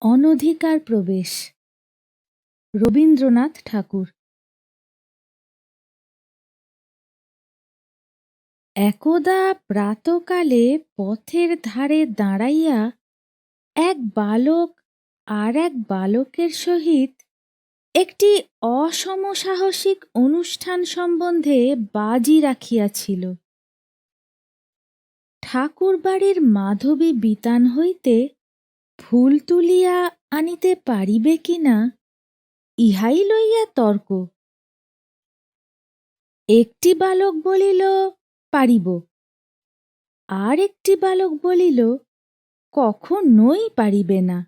অনধিকার প্রবেশ। রবীন্দ্রনাথ ঠাকুর। একদা প্রাতকালে পথের ধারে দাঁড়াইয়া এক বালক আর এক বালকের সহিত একটি অসমসাহসিক অনুষ্ঠান সম্বন্ধে বাজি রাখিয়াছিল। ঠাকুরবাড়ির মাধবী বিতান হইতে ফুল তুলিয়া আনিতে পারিবে কিনা ইহাই লইয়া তর্ক। একটি বালক বলিল পারিব, আর একটি বালক বলিল কখনোই পারিবে না।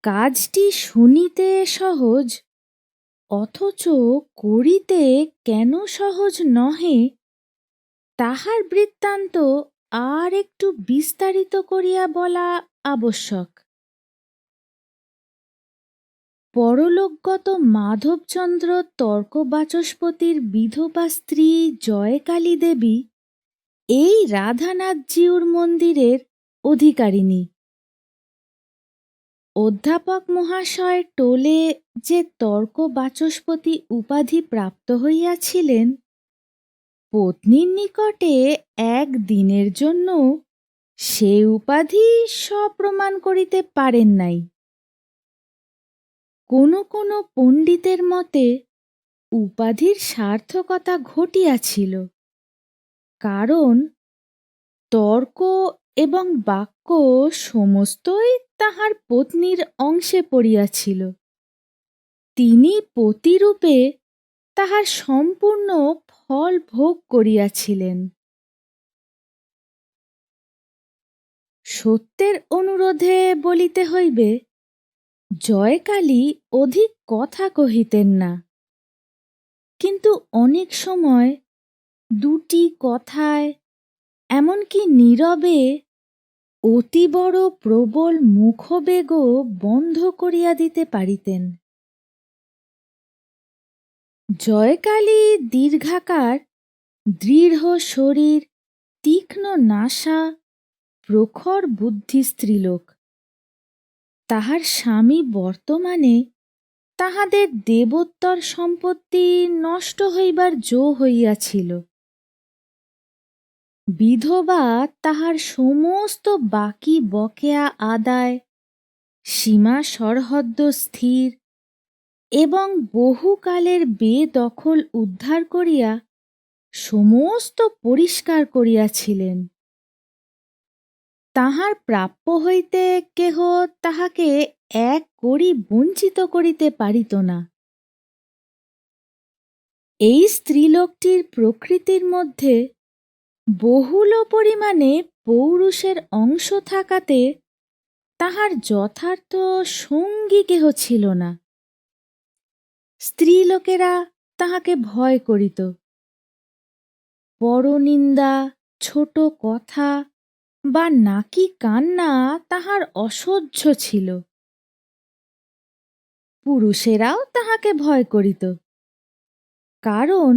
কাজটি শুনিতে সহজ, অথচ করিতে কেন সহজ নহে তাহার বৃত্তান্ত আর একটু বিস্তারিত করিয়া বলা আবশ্যক। পরলোকগত মাধবচন্দ্র তর্ক বাচস্পতির বিধবা স্ত্রী জয়কালী দেবী এই রাধানাথজিউর মন্দিরের অধিকারিণী। অধ্যাপক মহাশয় টোলে যে তর্ক বাচস্পতি উপাধি প্রাপ্ত হইয়াছিলেন, পত্নীর নিকটে এক দিনের জন্য সে উপাধি সপ্রমাণ করিতে পারেন নাই। কোনো কোনো পণ্ডিতের মতে উপাধির সার্থকতা ঘটিয়াছিল, কারণ তর্ক এবং বাক্য সমস্তই তাহার পত্নীর অংশে পড়িয়াছিল। তিনি পতিরূপে তাহার সম্পূর্ণ ফল ভোগ করিয়াছিলেন। সত্যের অনুরোধে বলিতে হইবে, জয়কালী অধিক কথা কহিতেন না, কিন্তু অনেক সময় দুটি কথায়, এমনকি নীরবে অতি বড় প্রবল মুখবেগও বন্ধ করিয়া দিতে পারিতেন। জয়কালী দীর্ঘাকার, দৃঢ় শরীর, তীক্ষ্ণ নাসা, প্রখর বুদ্ধি স্ত্রীলোক। তাহার স্বামী বর্তমানে তাহাদের দেবোত্তর সম্পত্তি নষ্ট হইবার জো হইয়াছিল। বিধবা তাহার সমস্ত বাকি বকেয়া আদায়, সীমা সরহদ্দ স্থির এবং বহুকালের বেদখল উদ্ধার করিয়া সমস্ত পরিষ্কার করিয়াছিলেন। তাহার প্রাপ্য হইতে কেহ তাহাকে এক কড়ি বঞ্চিত করিতে পারিত না। এই স্ত্রীলোকটির প্রকৃতির মধ্যে বহুল পরিমাণে পৌরুষের অংশ থাকাতে তাহার যথার্থ সঙ্গী কেহ ছিল না। স্ত্রীলোকেরা তাহাকে ভয় করিত। পরনিন্দা, ছোট কথা বা নাকি কান্না তাহার অসহ্য ছিল। পুরুষেরাও তাহাকে ভয় করিত, কারণ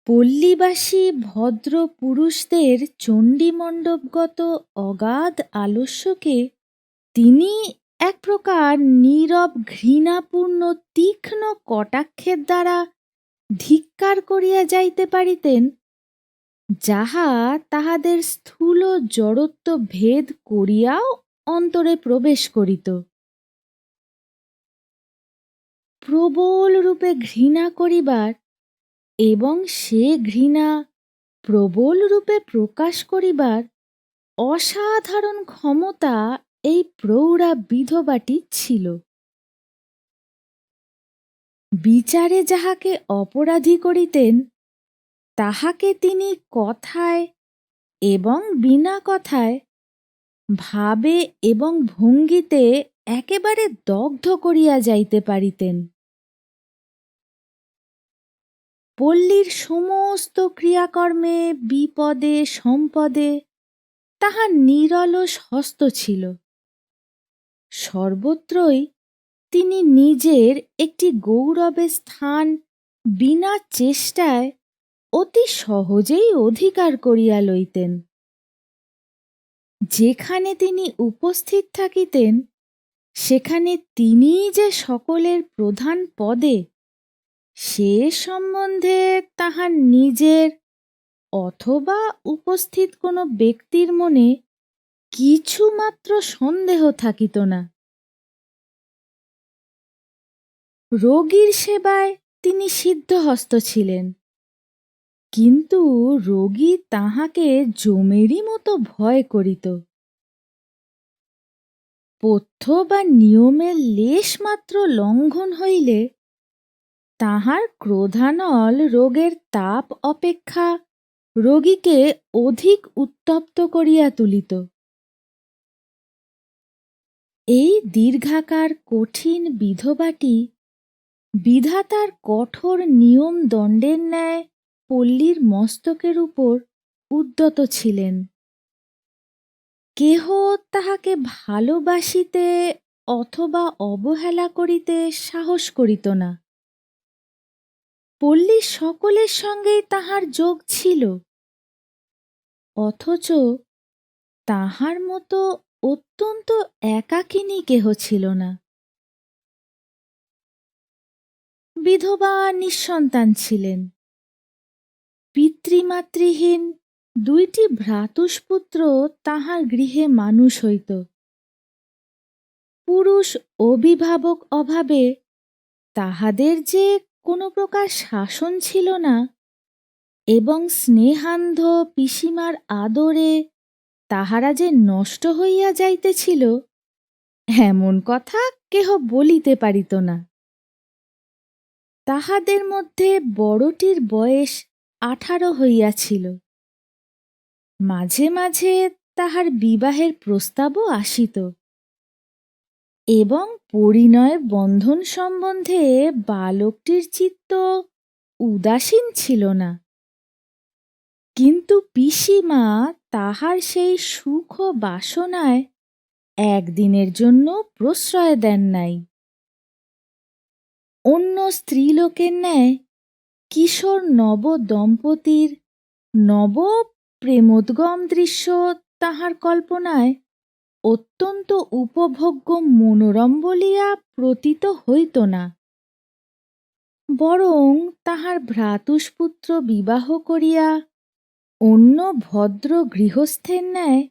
পল্লীবাসী ভদ্র পুরুষদের চণ্ডীমণ্ডপগত অগাধ আলস্যকে তিনি এক প্রকার নীরব ঘৃণাপূর্ণ তীক্ষ্ণ কটাক্ষের দ্বারা ধিক্কার করিয়া যাইতে পারিতেন, যাহা তাহাদের স্থূল জড়ত্ব ভেদ করিয়াও অন্তরে প্রবেশ করিত। প্রবল রূপে ঘৃণা করিবার এবং সে ঘৃণা প্রবল রূপে প্রকাশ করিবার অসাধারণ ক্ষমতা এই প্রৌঢ়া বিধবাটি ছিল। বিচারে যাহাকে অপরাধী করিতেন, তাহাকে তিনি কথায় এবং বিনা কথায়, ভাবে এবং ভঙ্গিতে একেবারে দগ্ধ করিয়া যাইতে পারিতেন। পল্লীর সমস্ত ক্রিয়াকর্মে বিপদে সম্পদে তাহার নিরলস হস্ত ছিল। সর্বত্রই তিনি নিজের একটি গৌরবের স্থান বিনা চেষ্টায় অতি সহজেই অধিকার করিয়া লইতেন। যেখানে তিনি উপস্থিত থাকিতেন সেখানে তিনিই যে সকলের প্রধান পদে, সে সম্বন্ধে তাহার নিজের অথবা উপস্থিত কোনো ব্যক্তির মনে কিছুমাত্র সন্দেহ থাকিত না। রোগীর সেবায় তিনি সিদ্ধহস্ত ছিলেন, কিন্তু রোগী তাহাকে যমেরই মতো ভয় করিত। পথ্য বা নিয়মের লেশমাত্র লঙ্ঘন হইলে তাহার ক্রোধানল রোগের তাপ অপেক্ষা রোগীকে অধিক উত্তপ্ত করিয়া তুলিত। এই দীর্ঘাকার কঠিন বিধবাটি বিধাতার কঠোর নিয়ম দণ্ডের ন্যায় পল্লীর মস্তকের উপর উদ্যত ছিলেন। কেহ তাহাকে ভালোবাসিতে অথবা অবহেলা করিতে সাহস করিত না। পল্লীর সকলের সঙ্গেই তাহার যোগ ছিল, অথচ তাহার মতো অত্যন্ত একাকিনী কেহ ছিল না। বিধবা নিঃসন্তান ছিলেন। পিতৃমাতৃহীন দুইটি ভ্রাতুষ্পুত্র তাহার গৃহে মানুষ হইত। পুরুষ অভিভাবক অভাবে তাহাদের যে কোনো প্রকার শাসন ছিল না এবং স্নেহান্ধ পিসিমার আদরে তাহারা যে নষ্ট হইয়া যাইতেছিল, এমন কথা কেহ বলিতে পারিত না। তাহাদের মধ্যে বড়টির বয়স 18 হইয়াছিল। মাঝে মাঝে তাহার বিবাহের প্রস্তাবও আসিত এবং পরিণয় বন্ধন সম্বন্ধে বালকটির চিত্ত উদাসীন ছিল না, কিন্তু পিসিমা তাহার সেই সুখ বাসনায় একদিনের জন্য প্রশ্রয় দেন নাই। অন্য স্ত্রীলোকের ন্যায় কিশোর নব দম্পতির নব প্রেমোদ্গম দৃশ্য তাহার কল্পনায় অত্যন্ত উপভোগ্য মনোরম বলিয়া প্রতীত হইত না। বরং তাহার ভ্রাতুষ্পুত্র বিবাহ করিয়া অন্য ভদ্র গৃহস্থের ন্যায়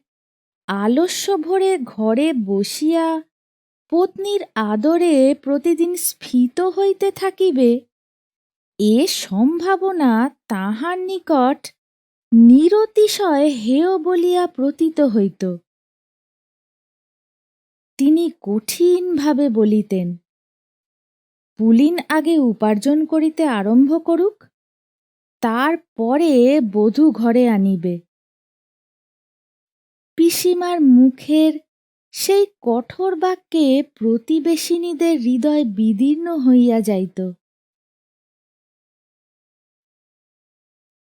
আলস্য ভরে ঘরে বসিয়া পত্নীর আদরে প্রতিদিন স্ফীত হইতে থাকিবে, এ সম্ভাবনা তাহার নিকট নিরতিশয় হেয় বলিয়া প্রতীত হইত। তিনি কঠিনভাবে বলিতেন, পুলিন আগে উপার্জন করিতে আরম্ভ করুক, তারপরে বধূ ঘরে আনিবে। পিসিমার মুখের সেই কঠোর বাক্যে প্রতিবেশিনীদের হৃদয় বিদীর্ণ হইয়া যাইত।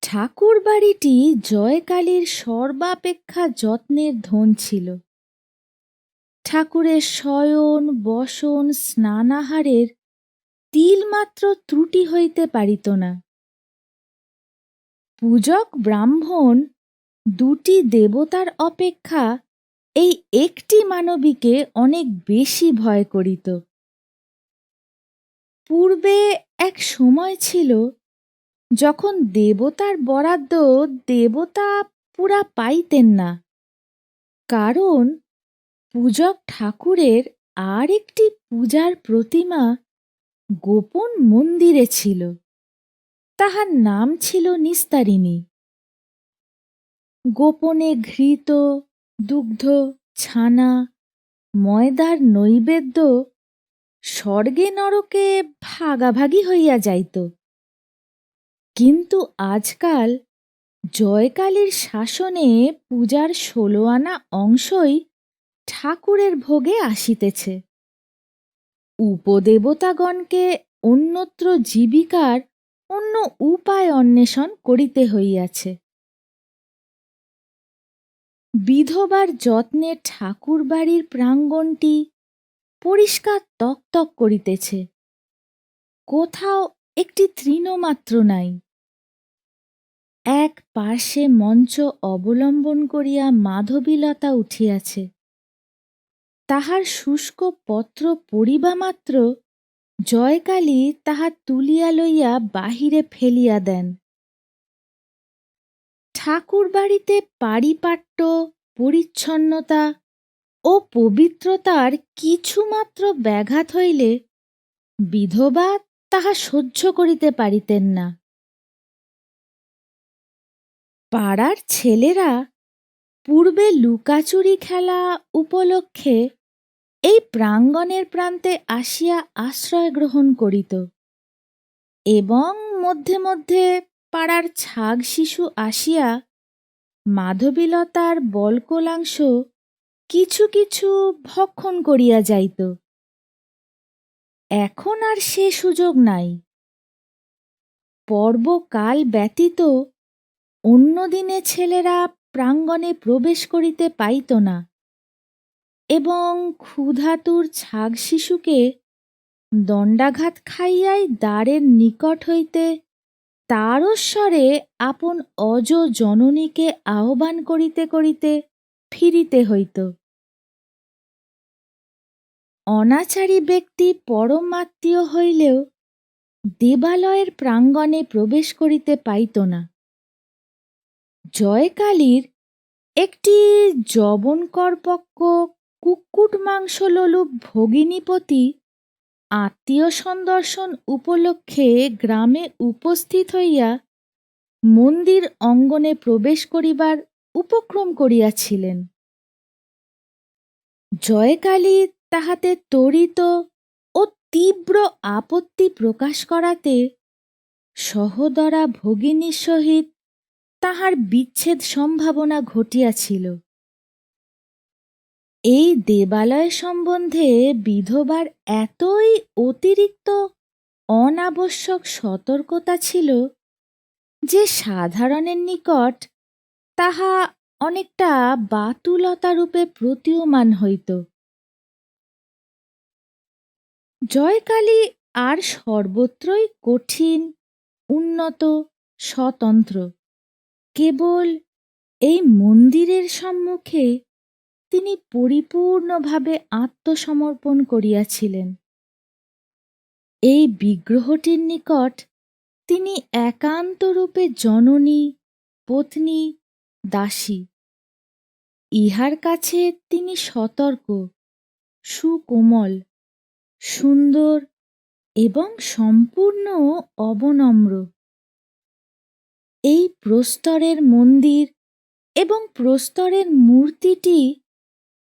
ঠাকুর বাড়িটি জয়কালীর সর্বাপেক্ষা যত্নের ধন ছিল। ঠাকুরের শয়ন বসন স্নানাহারের তিলমাত্র ত্রুটি হইতে পারিত না। পূজক ব্রাহ্মণ দুটি দেবতার অপেক্ষা এই একটি মানবীকে অনেক বেশি ভয় করিত। পূর্বে এক সময় ছিল যখন দেবতার বরাদ্দ দেবতা পুরা পাইতেন না, কারণ পূজক ঠাকুরের আর একটি পূজার প্রতিমা গোপন মন্দিরে ছিল। তাহার নাম ছিল নিস্তারিণী। গোপনে ঘৃত, দুগ্ধ, ছানা, ময়দার নৈবেদ্য স্বর্গে নরকে ভাগাভাগি হইয়া যাইত। কিন্তু আজকাল জয়কালীর শাসনে পূজার 16 আনা অংশই ঠাকুরের ভোগে আসিতেছে। উপদেবতাগণকে অন্যত্র জীবিকার অন্য উপায় অন্বেষণ করিতে হইয়াছে। বিধবার যত্নে ঠাকুর বাড়ির প্রাঙ্গণটি পরিষ্কার তকতক করিতেছে, কোথাও একটি তৃণমাত্র নাই। এক পার্শ্বে মঞ্চ অবলম্বন করিয়া মাধবীলতা উঠিয়াছে। তাহার শুষ্ক পত্র পড়িবা মাত্র জয়কালী তাহা তুলিয়া লইয়া বাহিরে ফেলিয়া দেন। ঠাকুর বাড়িতে পারিপাট্য, পরিচ্ছন্নতা ও পবিত্রতার কিছুমাত্র ব্যাঘাত হইলে বিধবা তাহা সহ্য করিতে পারিতেন না। পাড়ার ছেলেরা পূর্বে লুকাচুরি খেলা উপলক্ষে এই প্রাঙ্গণের প্রান্তে আসিয়া আশ্রয় গ্রহণ করিত এবং মধ্যে মধ্যে পাড়ার ছাগ শিশু আসিয়া মাধবীলতার বল্কলাংশ কিছু কিছু ভক্ষণ করিয়া যাইত। এখন আর সে সুযোগ নাই। পর্বকাল ব্যতীত অন্য দিনে ছেলেরা প্রাঙ্গণে প্রবেশ করিতে পাইত না এবং ক্ষুধাতুর ছাগ শিশুকে দণ্ডাঘাত খাইয়াই দ্বারের নিকট হইতে তারস্বরে আপন অজ জননীকে আহ্বান করিতে করিতে ফিরিতে হইত। অনাচারী ব্যক্তি পরমাত্মীয় হইলেও দেবালয়ের প্রাঙ্গণে প্রবেশ করিতে পাইত না। জয়কালীর একটি যবনকরপক্ক কুক্কুট মাংসলোলুপ ভগিনীপতি আত্মীয় সন্দর্শন উপলক্ষে গ্রামে উপস্থিত হইয়া মন্দির অঙ্গনে প্রবেশ করিবার উপক্রম করিয়াছিলেন। জয়কালী তাহাতে ত্বরিত ও তীব্র আপত্তি প্রকাশ করাতে সহোদরা ভগিনীর সহিত তাহার বিচ্ছেদ সম্ভাবনা ঘটিয়াছিল। এই দেবালয় সম্বন্ধে বিধবার এতই অতিরিক্ত অনাবশ্যক সতর্কতা ছিল যে সাধারণের নিকট তাহা অনেকটা বাতুলতারূপে প্রতীয়মান হইত। জয়কালী আর সর্বত্রই কঠিন, উন্নত, স্বতন্ত্র। কেবল এই মন্দিরের সম্মুখে তিনি পরিপূর্ণভাবে আত্মসমর্পণ করিয়াছিলেন। এই বিগ্রহটির নিকট তিনি একান্তরূপে জননী, পত্নী, দাসী। ইহার কাছে তিনি সতর্ক, সুকোমল, সুন্দর এবং সম্পূর্ণ অবনম্র। এই প্রস্তরের মন্দির এবং প্রস্তরের মূর্তিটি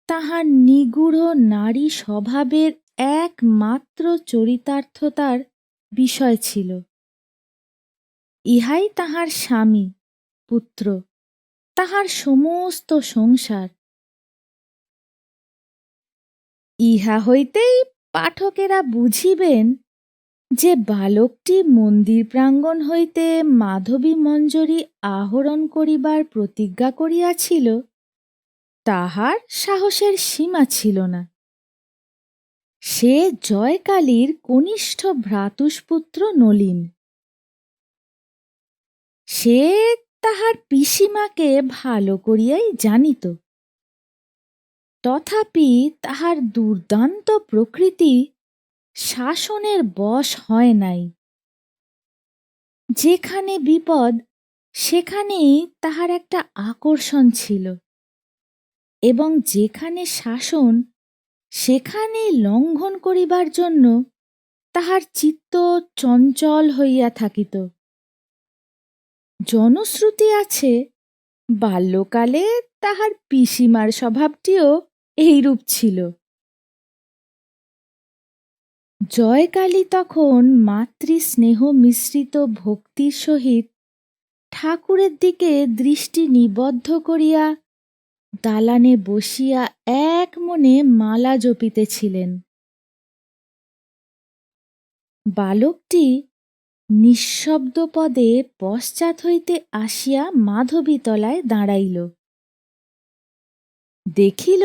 তাহার নিগূঢ় নারী স্বভাবের একমাত্র চরিতার্থতার বিষয় ছিল। ইহাই তাহার স্বামী, পুত্র, তাহার সমস্ত সংসার। ইহা হইতেই পাঠকেরা বুঝিবেন যে বালকটি মন্দির প্রাঙ্গণ হইতে মাধবী মঞ্জরী আহরণ করিবার প্রতিজ্ঞা করিয়াছিল, তাহার সাহসের সীমা ছিল না। সে জয়কালীর কনিষ্ঠ ভ্রাতুষ্পুত্র নলিন। সে তাহার পিসিমাকে ভালো করিয়াই জানিত। তথাপি তাহার দুর্দান্ত প্রকৃতি শাসনের বশ হয় নাই। যেখানে বিপদ সেখানেই তাহার একটা আকর্ষণ ছিল এবং যেখানে শাসন সেখানেই লঙ্ঘন করিবার জন্য তাহার চিত্ত চঞ্চল হইয়া থাকিত। জনশ্রুতি আছে বাল্যকালে তাহার পিসিমার স্বভাবটিও এইরূপ ছিল। জয়কালী তখন মাতৃস্নেহ মিশ্রিত ভক্তির সহিত ঠাকুরের দিকে দৃষ্টি নিবদ্ধ করিয়া দালানে বসিয়া এক মনে মালা জপিতেছিলেন। বালকটি নিঃশব্দপদে পশ্চাৎ হইতে আসিয়া মাধবীতলায় দাঁড়াইল। দেখিল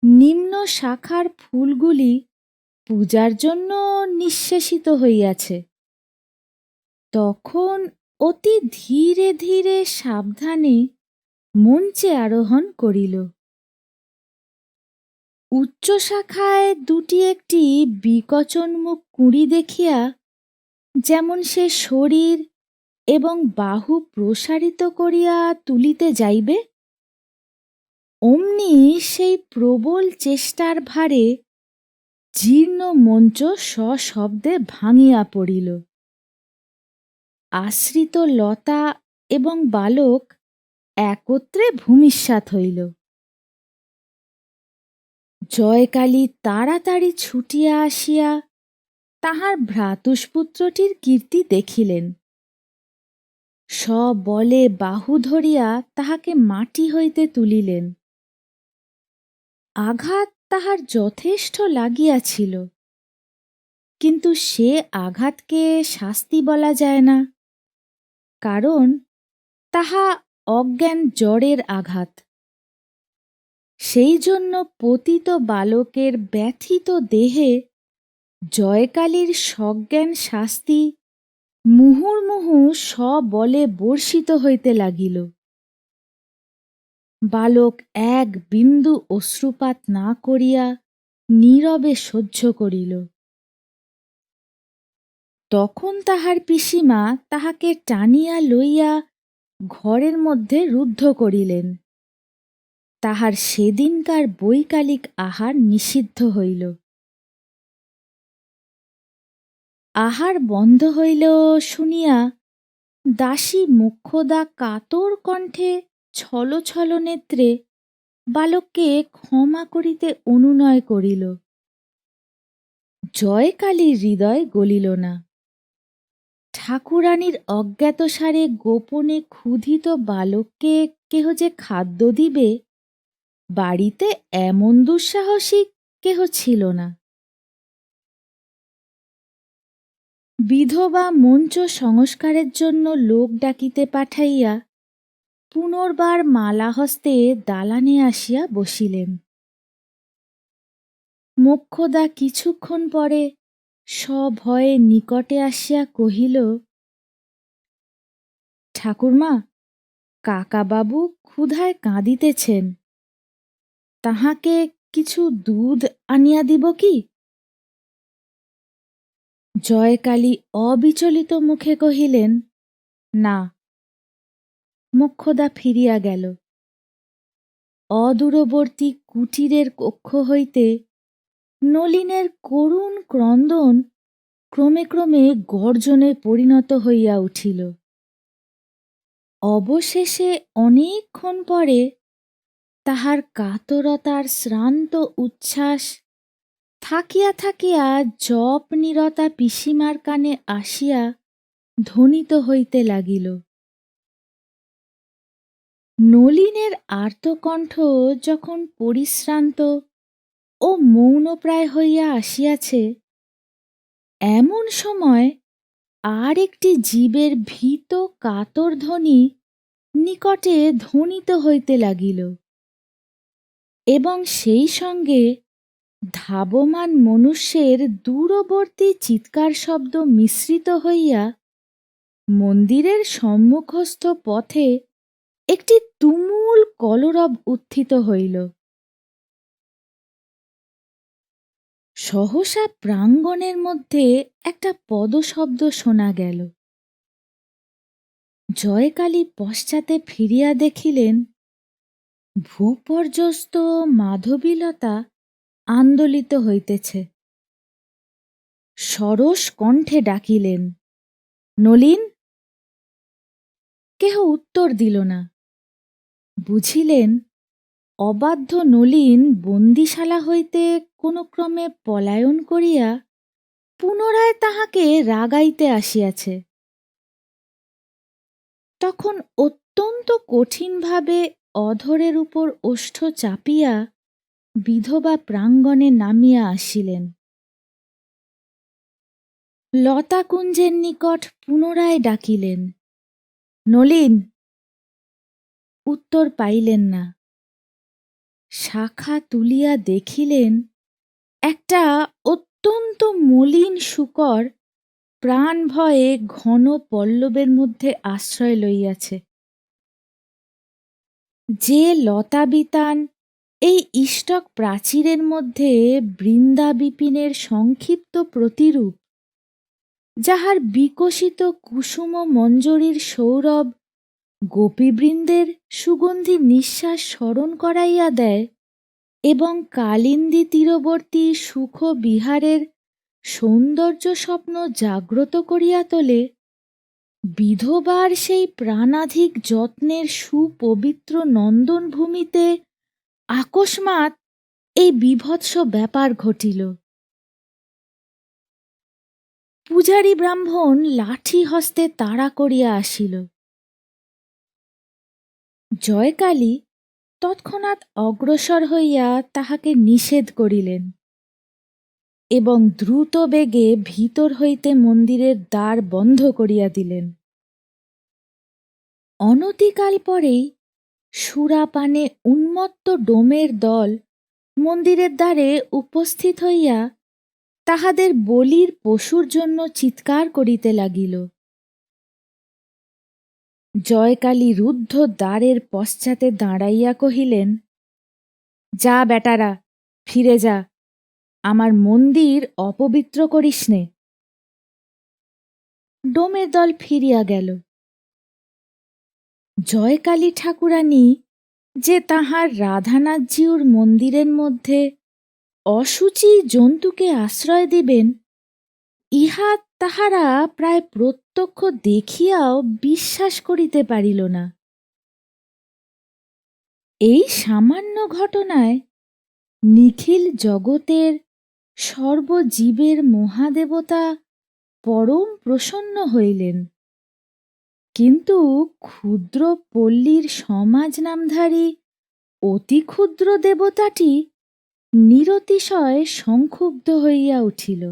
নিম্ন শাখার ফুলগুলি পূজার জন্য নিঃশেষিত হইয়াছে। তখন অতি ধীরে ধীরে সাবধানে মঞ্চে আরোহণ করিল। উচ্চ শাখায় দুটি একটি বিকচনমুখ কুঁড়ি দেখিয়া যেমন সে শরীর এবং বাহু প্রসারিত করিয়া তুলিতে যাইবে, অমনি সেই প্রবল চেষ্টার ভারে জীর্ণ মঞ্চ সশব্দে ভাঙিয়া পড়িল। আশ্রিত লতা এবং বালক একত্রে ভূমিসাৎ হইল। জয়কালী তাড়াতাড়ি ছুটিয়া আসিয়া তাহার ভ্রাতুষ্পুত্রটির কীর্তি দেখিলেন। সবলে বাহু ধরিয়া তাহাকে মাটি হইতে তুলিলেন। আঘাত তাহার যথেষ্ট লাগিয়াছিল, কিন্তু সে আঘাতকে শাস্তি বলা যায় না, কারণ তাহা অজ্ঞান জড়ের আঘাত। সেই জন্য পতিত বালকের ব্যথিত দেহে জয়কালীর সজ্ঞান শাস্তি মুহুর্মুহু সবলে বর্ষিত হইতে লাগিল। বালক এক বিন্দু অশ্রুপাত না করিয়া নীরবে সহ্য করিল। তখন তাহার পিসিমা তাহাকে টানিয়া লইয়া ঘরের মধ্যে রুদ্ধ করিলেন। তাহার সেদিনকার বৈকালিক আহার নিষিদ্ধ হইল। আহার বন্ধ হইল শুনিয়া দাসী মোক্ষদা কাতর কণ্ঠে ছল ছল নেত্রে বালককে ক্ষমা করিতে অনুনয় করিল। জয়কালীর হৃদয় গলিল না। ঠাকুরানীর অজ্ঞাতসারে গোপনে ক্ষুধিত বালককে কেহ যে খাদ্য দিবে, বাড়িতে এমন দুঃসাহসী কেহ ছিল না। বিধবা মঞ্চ সংস্কারের জন্য লোক ডাকিতে পাঠাইয়া পুনর্বার মালাহস্তে দালানে আসিয়া বসিলেন। মোক্ষদা কিছুক্ষণ পরে সভয়ে নিকটে আসিয়া কহিল, ঠাকুরমা, কাকাবাবু ক্ষুধায় কাঁদিতেছেন, তাহাকে কিছু দুধ আনিয়া দিব কি? জয়কালী অবিচলিত মুখে কহিলেন, না। মোক্ষদা ফিরিয়া গেল। অদূরবর্তী কুটিরের কক্ষ হইতে নলিনের করুণ ক্রন্দন ক্রমে ক্রমে গর্জনে পরিণত হইয়া উঠিল। অবশেষে অনেকক্ষণ পরে তাহার কাতরতার শ্রান্ত উচ্ছ্বাস থাকিয়া থাকিয়া জপনিরতা পিসিমার কানে আসিয়া ধ্বনিত হইতে লাগিল। নলিনের আর্তকণ্ঠ যখন পরিশ্রান্ত ও মৌনপ্রায় হইয়া আসিয়াছে, এমন সময় আর একটি জীবের ভীত কাতর ধ্বনি নিকটে ধ্বনিত হইতে লাগিল, এবং সেই সঙ্গে ধাবমান মনুষ্যের দূরবর্তী চিৎকার শব্দ মিশ্রিত হইয়া মন্দিরের সম্মুখস্থ পথে একটি তুমুল কলরব উত্থিত হইল। সহসা প্রাঙ্গণের মধ্যে একটা পদশব্দ শোনা গেল। জয়কালী পশ্চাতে ফিরিয়া দেখিলেন ভূপর্যস্ত মাধবীলতা আন্দোলিত হইতেছে। সরস কণ্ঠে ডাকিলেন, নলিন! কেহ উত্তর দিল না। বুঝিলেন অবাধ্য নলিন বন্দিশালা হইতে কোনো ক্রমে পলায়ন করিয়া পুনরায় তাহাকে রাগাইতে আসিয়াছে। তখন অত্যন্ত কঠিনভাবে অধরের উপর ওষ্ঠ চাপিয়া বিধবা প্রাঙ্গণে নামিয়া আসিলেন। লতাকুঞ্জের নিকট পুনরায় ডাকিলেন, নলিন! উত্তর পাইলেন না। শাখা তুলিয়া দেখিলেন একটা অত্যন্ত মলিন শূকর প্রাণ ভয়ে ঘন পল্লবের মধ্যে আশ্রয় লইয়াছে। যে লতাবিতান এই ইষ্টক প্রাচীরের মধ্যে বৃন্দাবিপিনের সংক্ষিপ্ত প্রতিরূপ, যাহার বিকশিত কুসুম মঞ্জরীর সৌরভ গোপীবৃন্দের সুগন্ধি নিঃশ্বাস স্মরণ করাইয়া দেয় এবং কালিন্দী তীরবর্তী সুখ বিহারের সৌন্দর্য স্বপ্ন জাগ্রত করিয়া তোলে, বিধবার সেই প্রাণাধিক যত্নের সুপবিত্র নন্দনভূমিতে আকস্মাৎ এই বীভৎস ব্যাপার ঘটিল। পূজারী ব্রাহ্মণ লাঠি হস্তে তাড়া করিয়া আসিল। জয়কালী তৎক্ষণাৎ অগ্রসর হইয়া তাহাকে নিষেধ করিলেন এবং দ্রুত বেগে ভিতর হইতে মন্দিরের দ্বার বন্ধ করিয়া দিলেন। অনতিকাল পরেই সুরাপানে উন্মত্ত ডোমের দল মন্দিরের দ্বারে উপস্থিত হইয়া তাহাদের বলির পশুর জন্য চিৎকার করিতে লাগিল। জয়কালী রুদ্ধ দ্বারের পশ্চাতে দাঁড়াইয়া কহিলেন, যা বেটারা, ফিরে যা, আমার মন্দির অপবিত্র করিস নে। ডোমের দল ফিরিয়া গেল। জয়কালী ঠাকুরানী যে তাহার রাধানাথজিউর মন্দিরের মধ্যে অশুচি জন্তুকে আশ্রয় দিবেন, ইহা তাহারা প্রায় প্রত্যক্ষ দেখিয়াও বিশ্বাস করিতে পারিল না। এই সামান্য ঘটনায় নিখিল জগতের সর্বজীবের মহাদেবতা পরম প্রসন্ন হইলেন, কিন্তু ক্ষুদ্র পল্লীর সমাজ নামধারী অতি ক্ষুদ্র দেবতাটি নিরতিশয় সংক্ষুব্ধ হইয়া উঠিল।